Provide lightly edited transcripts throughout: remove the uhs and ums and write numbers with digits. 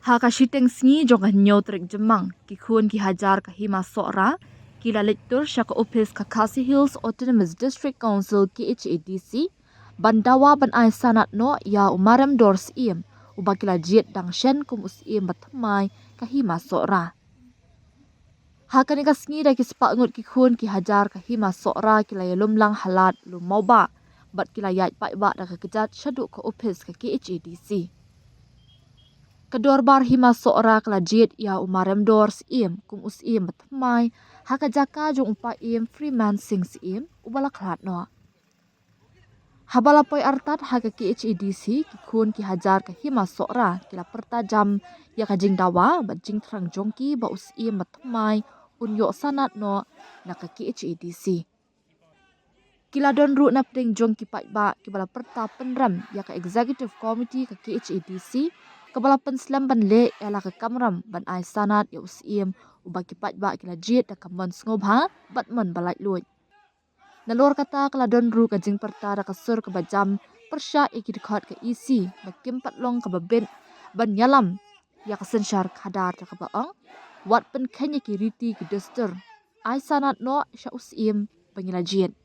Haka shiteng sngi jong nyo trek jemang ki khun ki hajar ka hima sora ki la lektur shaka office ka Khasi Hills Autonomous District Council KHADC bandawa ban ai sanat no ya umarem dors iem ubakila jiet dang shen kum us iem batmai ka hima sora. Haka ni ka sngi da ki spa ngut ki khun ki hajar ka hima sora ki la yelum lang halat lu mau ba bat ki la yat pai ba da ka kejat shadu ka office ka KHADC. Kedor bar hima sora kala jit ya umarem dors iem kum us iem batmai haka jaka jong upa iem Freeman sings iem ubala klat no. Habala poi artat haka KHADC ki khun ki hajar ka hima sora kila perta jam ya ka jing dawa bat jing trang jongki ba us iem batmai unyo sanat no na ka KHADC. Kila don ru na pding jongki pai ba kibala perta penram ya ka Executive Committee ka KHADC kabala penslam ban le ela ka kamram ban ai sanat ya usiem ubaki pat ba kila jit da kamon sngob ha bat mon balai luit nalor kata kala don ru ka jing perta da kasur ka bajam persya ikit khot ka isi bakim patlong ka babin ban yalam ya ka sensyar khadar da ka baang wat pen khanya ki riti ki duster ai sanat no sya usiem bangila jit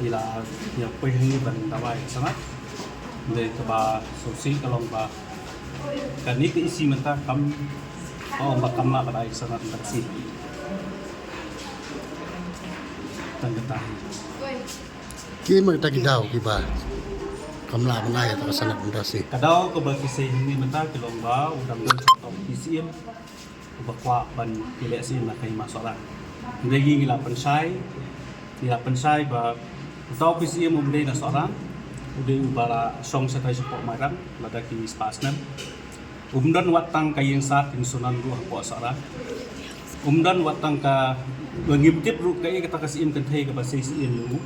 Ila ya poi hangi ban dawai sangat de ba sosi kalong ba kani ke isi menta kam ba kamla ba dai sangat taksi tanggetah Ki magta kidaw kiba kamla banay ta kasanat bundasi kadao ko ba kisi hangi menta kalong ba udang don top PCM ba kwa ban kile sim na kay masola ndegi ngila pensai ba tau PCM umdai na seorang udah ubara song setai sepok marang lada kini spasnem umdan watang kayeng saat insunan ruah po seorang umdan watang ka ngimtip ru kay kita kasih im kentai ke bahasa isin lu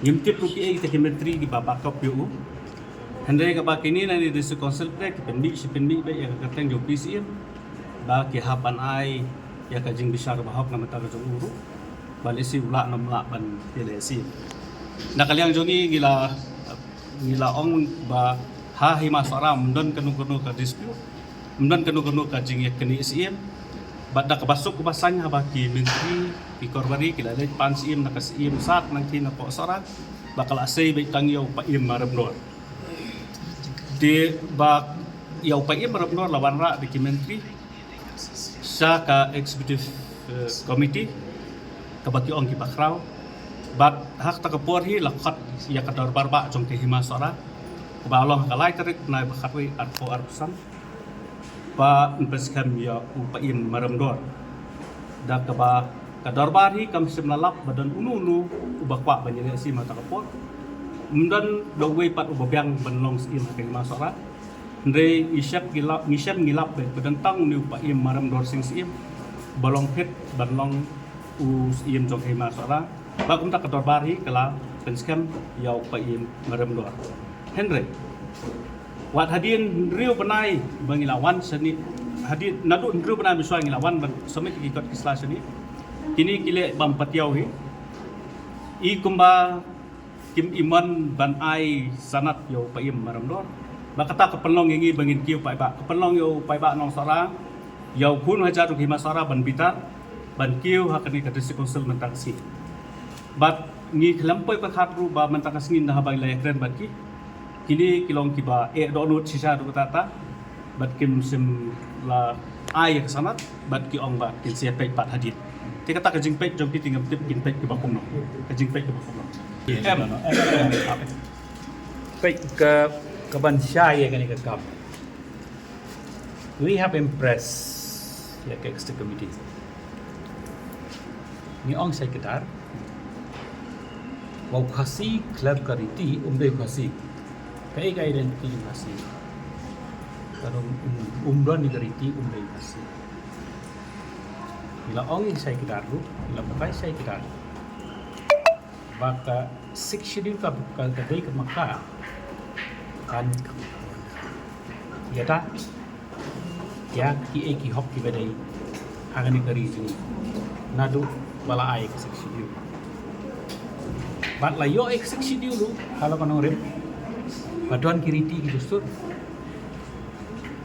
ngimtip ru kay kita kementri di babak top yu handai ka bakini nani desi konsel plek pendi baik yang kateng jo PCM ba ki hapan ai ya kajing besar bahok na mata jong uru balik si ulak namlak ban pilesi. Nak kalian jongi gila ong ba ha hima saram dan kenu ka dispute. Dan kenu ka jing yak keni sim. Bada kabasuk basanya ba ki menteri ki korbari kila le pan sim nak sim sat nang kin po sarat bakal asay ba tangyaw pa im marabnor. Di ba yaw pa im marabnor lawan ra di ki menteri sa ka executive committee kabati ong kibakraw bat hak ta kapor hi lakhat ya kadar barba jong ke hima sora ba Allah kalai tarik na bakatwi at po arsan ba impeskam ya upaim maramdor da ka ba kadorbar hi kam sim lalap badan unu ubakwa banyak si mata kapot mundan dogwe pat ubabyang banlong sim hakai masora ndre ngishap ngilap badan tang ni upa im maram dor sing sim balong pet banlong u sim jong hai masora bakum tak kadorbar hi kala penskem yau pa im maram dor Henry wat hadin riu penai bangilawan seni hadin nadu riu penai miswa ngilawan ban semit ikot kislah seni kini kile bam patiau hi I kumba kim iman ban ai sanat yo pa im maram dor bakata kepelong ingi bangin kiu pai ba kepelong yo pai ba nong sara yo kun hajar ru hima sara ban bitar ban kiu hakani ka district council mentaksi bat ngi kelampoi pakhat ru ba mentakas ngin dah bai lai kren bat ki kini kilong kiba do nut sisa ru tata bat kim sim la ai ka sanat bat ki ong ba kin sia pai pat hadit ti kata ka jing pai jong ti tingam tip kin pai ki ba kum no ka jing pai ki ba kum no Baik ke Bansyai yang ini kekap. We have impressed ya ke executive committee. Ni ong saya kedar. Mau kasih club kariti umdai kasih. Kai identiti kasih. Kalau umron ni kariti umdai kasih. Bila ong saya kedar lu, bila pakai saya kedar. Maka six schedule ka kadai ke maka kan ya ta ya ki hop ki badai hangani kari sini nadu wala ai ke six schedule bat la yo ek six schedule lu kalau kanong rep baduan kiriti ki dustur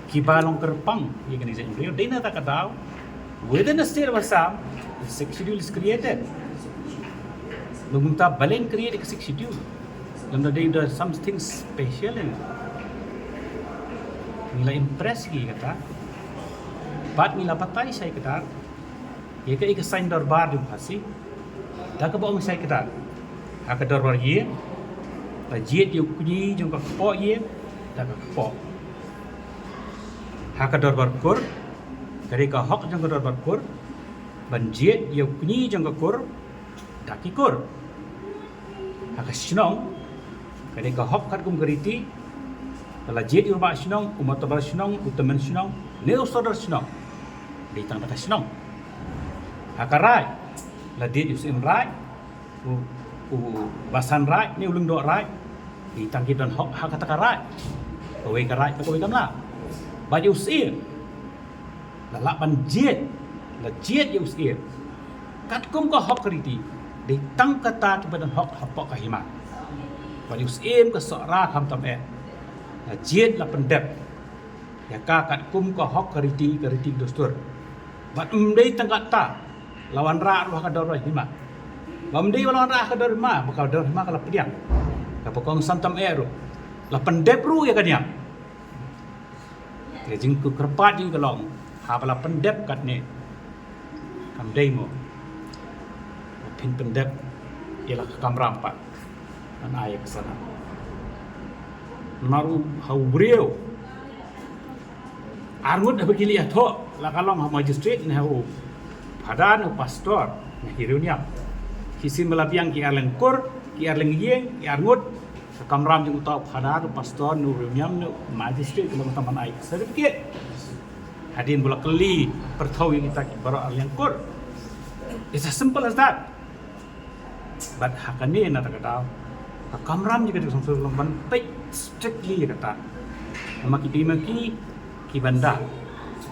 ki balong kerpang ye kani sen rio dena ta kadau within a state of Assam six schedule is created Lumunta balen create a six schedule. Lamda there is something special in it. Nila impress ki kata. Bat nila patay saya kata. Ye ka ik sign darbar di phasi. Da ka bong saya kata. Aka darbar ye. Ta jet yu kunyi jong ka po ye. Da ka po. Aka darbar kur. Kare ka hok jong ka darbar kur. Ban jet yu kunyi jong ka kur. Da ki kur. Haka sinong kade ka hop kat kum gariti kala jet urba sinong umatabar sinong utaman sinong ne usodar sinong di tang ta sinong haka rai la dit usim rai u basan rai ne ulung do rai di tang ki don hop haka ta rai ko we ka rai ko we kamla ba ju usim la ban jet la jet yu usim kat kum ka hop gariti di tang kata kepada hok hapok kahima. Wali usim ke sora ham tam jet la pendep. Ya ka kat kum ka hok kariti dostur. Bat umdei tang kata lawan ra ru ka dor hima. Bamdei lawan ra ka dor hima bakal dor hima kala pediang. Ka pokong santam ru. La pendep ru ya kaniam. Ya jing ku kerpat jing kalong. Ha pala pendep kat ne. Kamdei mo. Pin pendep ialah kamera 4 dan ayah ke sana naru haubreu armut begili atho la kalong magistrate ne hau padan pastor ne hirunya kisim melabiang ki arlengkur ki arleng yeng ki arngut kamram jung tau padan pastor nu hirunyam nu magistrate kelong taman ayah sedikit hadin bola keli perthau yang kita baru arlengkur. It's as simple as that. But hakani na takataw kamram juga disong sulong ban pay strictly kata nama ki banda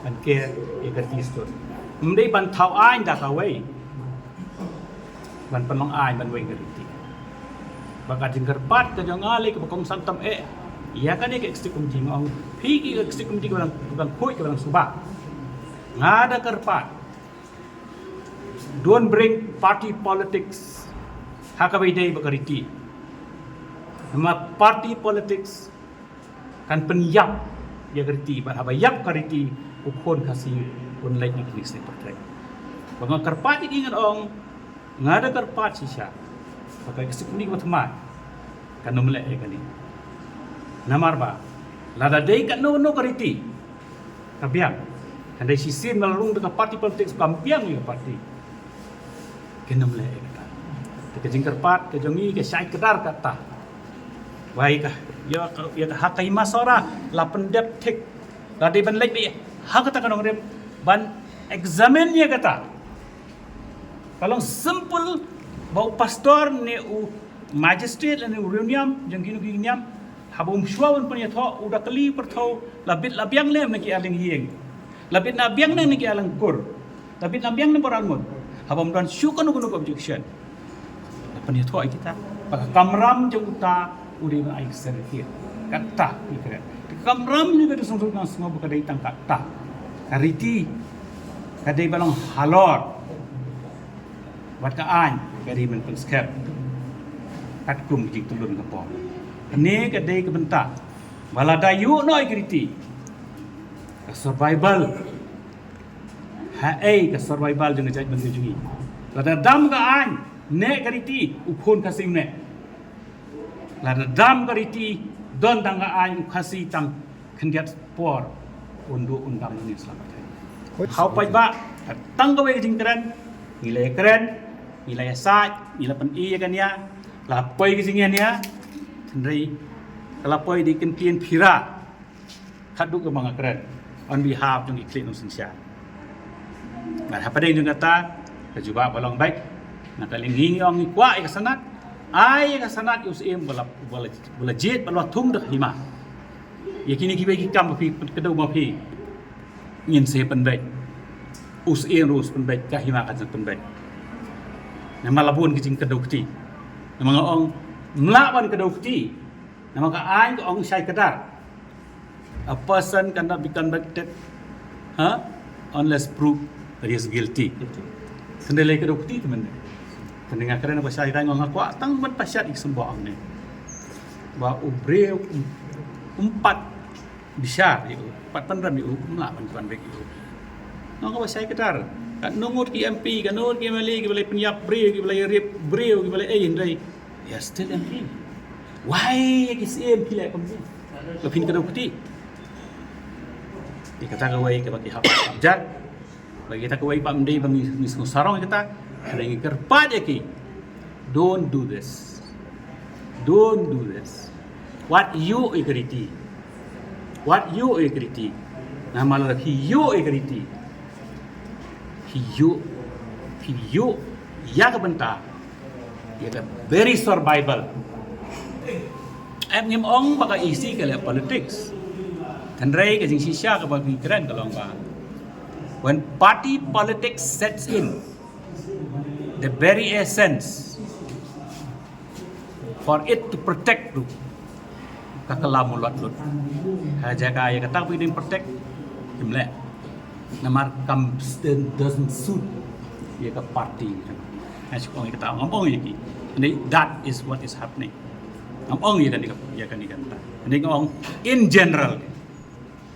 ban ke ekerti stor mdei ban thau ai da kawai ban panong ai ban wei geriti baka jingkar pat ka jong ale ke bokong santam iya kan ke ekstikum jingong pi ki ekstikum jing ban khoi ke ban suba ngada kerpat don't bring party politics hakabai dai bakariti nama party politics kan penyap ya kariti ban habayap kariti ukon kasih un lain ni kini portrait bang karpat ingat ong ngada karpat sisa pakai kesikuni matma kan nomle kan ni namar ba lada dai kan no kariti kabiang kan dai sisin melalung dengan party politics kampiang ni parti kenum le kata ke jingkerpat ke jongi ke syai kedar kata baik ya hak hima sora la pendep tik la di ban lek bi hak kata kanong rem ban examine ya kata kalau simple bau pastor ne u magistrate ne u reuniam jang ginu giniam habum shwaun punya tho udah kali pertho labit labiang le neki aling hieng labit nabiang ne neki alang kur labit nabiang ne borangun habum dan syukun gunuk objection punya tho kita pak kamram jang uta uri ai serti kata ikret kamram juga disungsung nang semua bekadai tang kata kariti kadai balong halor wat ka an kari men pun skep kat kum jing tulun kapong ne kadai ke bentak baladayu noi kriti ka survival ka survival jeng jaj ben jungi lada dam ka an ne kriti upun kasim ne lada dam kriti don tang ka an kasi tang kendiat por undu undang ni selamat hau pai ba tang ka we jing keren nilai keren nilai sat nilai pen i kan ya lapoi ke sini ya sendiri lapoi di kentian pira kaduk ke bangga keren on behalf jong iklim nong sensia nah apa ding jong kata kejuba balong baik nak lingi ong ikwa ik sanat ai ka sanat usim bola jit bola tum dak hima ya kini ki bagi kam pi kedau ma pi ngin se pen baik usim rus pen baik ka hima ka pen baik nama labun kicing kedau kti nama ong melawan kedau kti nama ka ai ko ong syai kedar a person cannot be convicted unless proved that he is guilty sendiri kedau kti teman pendengar keren apa syai ngong aku tang ban pasyat ik sembo ang ni ba ubreu empat besar itu empat penram itu melawan tuan baik itu ngong apa syai kedar kat nungut ki MP kan nungut ki MLA ki balai penyap breu ki balai rip breu ki balai indai ya still MP why ki MP le kom ni kepin kedau kti dikata kawai ke bagi hak abjad bagi kita kawai pak mendai bagi misku sarong kita ada yang kerpat ya ki don't do this what you agree nama lagi you agree hiyo ya kebenta ya ke very survival ngem ong baka isi ke politics tandrai ke jing sisya ke bagi keren kalau ba when party politics sets in the very essence for it to protect tu kakalamulat lut hajaga ya kata pidin protect imle namar doesn't suit ya ke party asik ong kata ngomong iki that is what is happening ngomong ya kan kata ini ngomong in general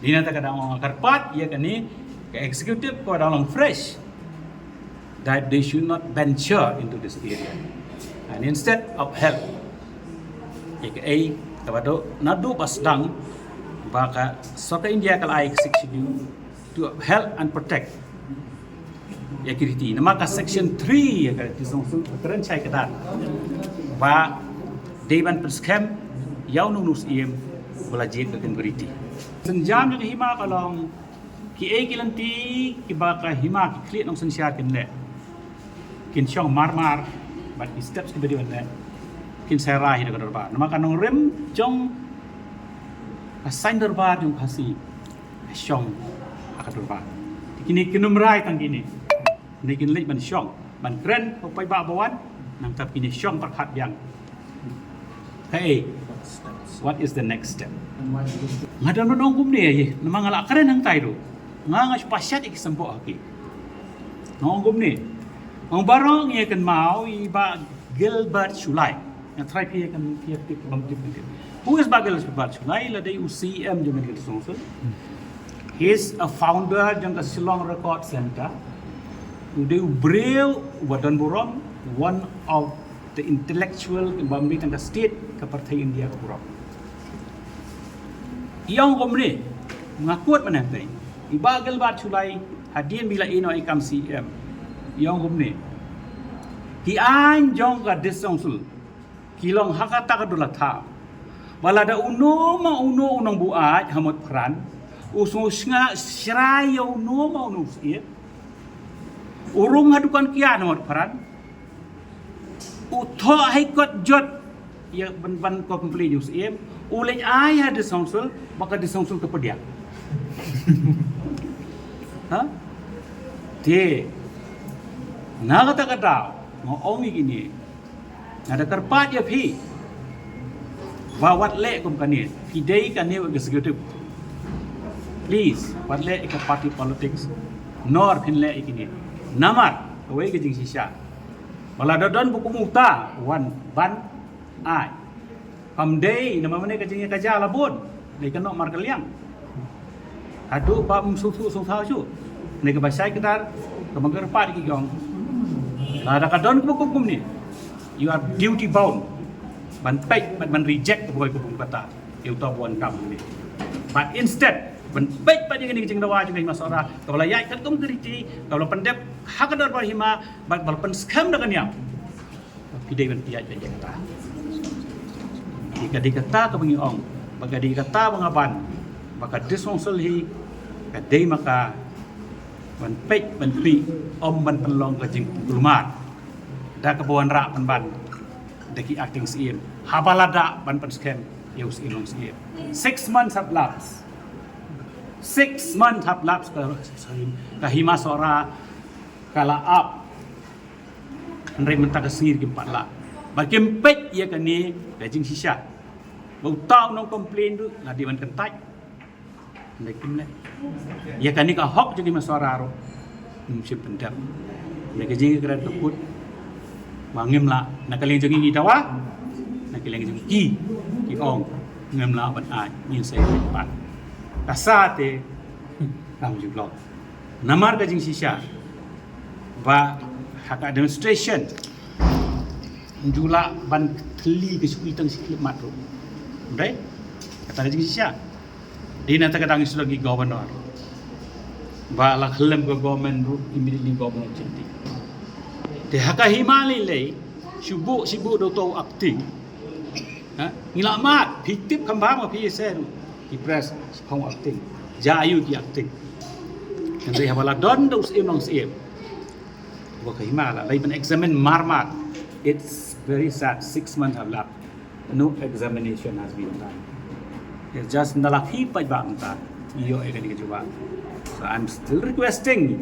dina ta kada ngomong karpat ya kan ni ke executive ko dalam fresh that they should not venture into this area and instead of help tabado nadu pasdang baka soka India kala ai section to help and protect ya kiriti nama ka section 3 ya ka tisong keren chai kada ba devan prescam yau nunus iem bola jit ka kiriti senjam ke hima kalong ki kilanti ki baka hima ki klit nong sensia kin le kin syong marmar but the steps ke bedi wan kin serah hi dekat darbar nama kanong rem jong assign darbar jong khasi syong akat darbar kini kinum rai tang kini ni kin lek ban syong ban kren pai ba bawan nang tap kini syong perkhat yang hey what is the next step ngadan nong kum ni nama ngala keren hang tai do ngangas pasyat ik sembo aki nong kum ni ong barong ye kan mau iba Gilbert Sulai yang try pia kan pia tip bangkit who is Gilbert Sulai la dai UCM jong ngel songsul he is a founder jong ka Shillong Record Center ude breu wadan burom one of the intellectual bambi tang state ka partai India ka burom iong komni ngakut mana tai iba Gilbert Sulai hadian bila ino ikam CM iong komni ki anjong ka disongsul kilong hakata ka dulata wala da uno ma uno unong buat hamot pran usus nga sirayo uno ma uno usia urung hadukan kian hamot pran utho hai kot jot ya ban komplain usia ulej ai ha disongsul maka disongsul ke pediak ha te na kata ngong gini ada kerpat ya pi wawat le kum kani kidai kani executive please wat le ke party politics nor pin le ikini namar awai ke jing sisa wala dodon buku muta wan ban ai pamdei nama mane ke jing kaja labun dei kano mar kaliang adu ba susu susu ju ne ke basai kedar ke mangker pat ki gong ada kadon hukum ni you are duty bound ban pek ban reject boy hukum kata you tahu buan kam ni but instead ban pek pada ni jing dawa jing masara kalau yai kat kum keriti kalau pendep hak kadar bahima bal pen scam dengan yang pidai ban piyai je kata jika dikata ke bengi ong baga dikata bangaban maka disongsul hi kadai maka ban pek ban pi om ban penlong ke jing kelumat da kebuan rak ban deki acting sim habalada ban pen scam use ilong sim 6 months have lapsed 6 months have lapsed ka hima sora kala up andre menta kesir ki patla bakim pek ya kani dajing sisa bau tau nong komplain tu ngadi ban kentai nekim le ya kani ka hok jadi masora ro mesti pendap ne ke jing kira tukut mangim la nakaling jing ni dawa nakaling jing ki ong ngem la ban ai min sai pat kasate kam jublok namar ka jing sisa ba hak demonstration jula ban kli ke sikuitang sikit matro ndai kata jing sisa di nata kadang isu lagi governor ba la khlem go government ru immediately governor cinti de haka himali le sibu do to acting ha ngilamat pitip kambang ma pse ru ki press phong acting jayu ki acting kan re habala don dos nong sim ba ka himala lai ban examine marmat it's very sad 6 months have left no examination has been done. It's just nalaki pa bang ta iyo e kani ke so I'm still requesting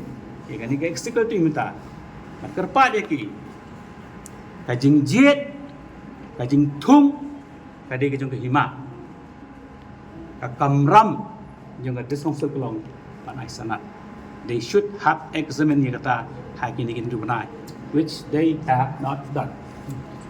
e kani ke executive minta kerpa de ki kajing jet kajing thung kadi ke jong ke hima ka kamram jong ke disongsul kelong panai sanat they should have examined ni kata hakini kin du banai which they have not done.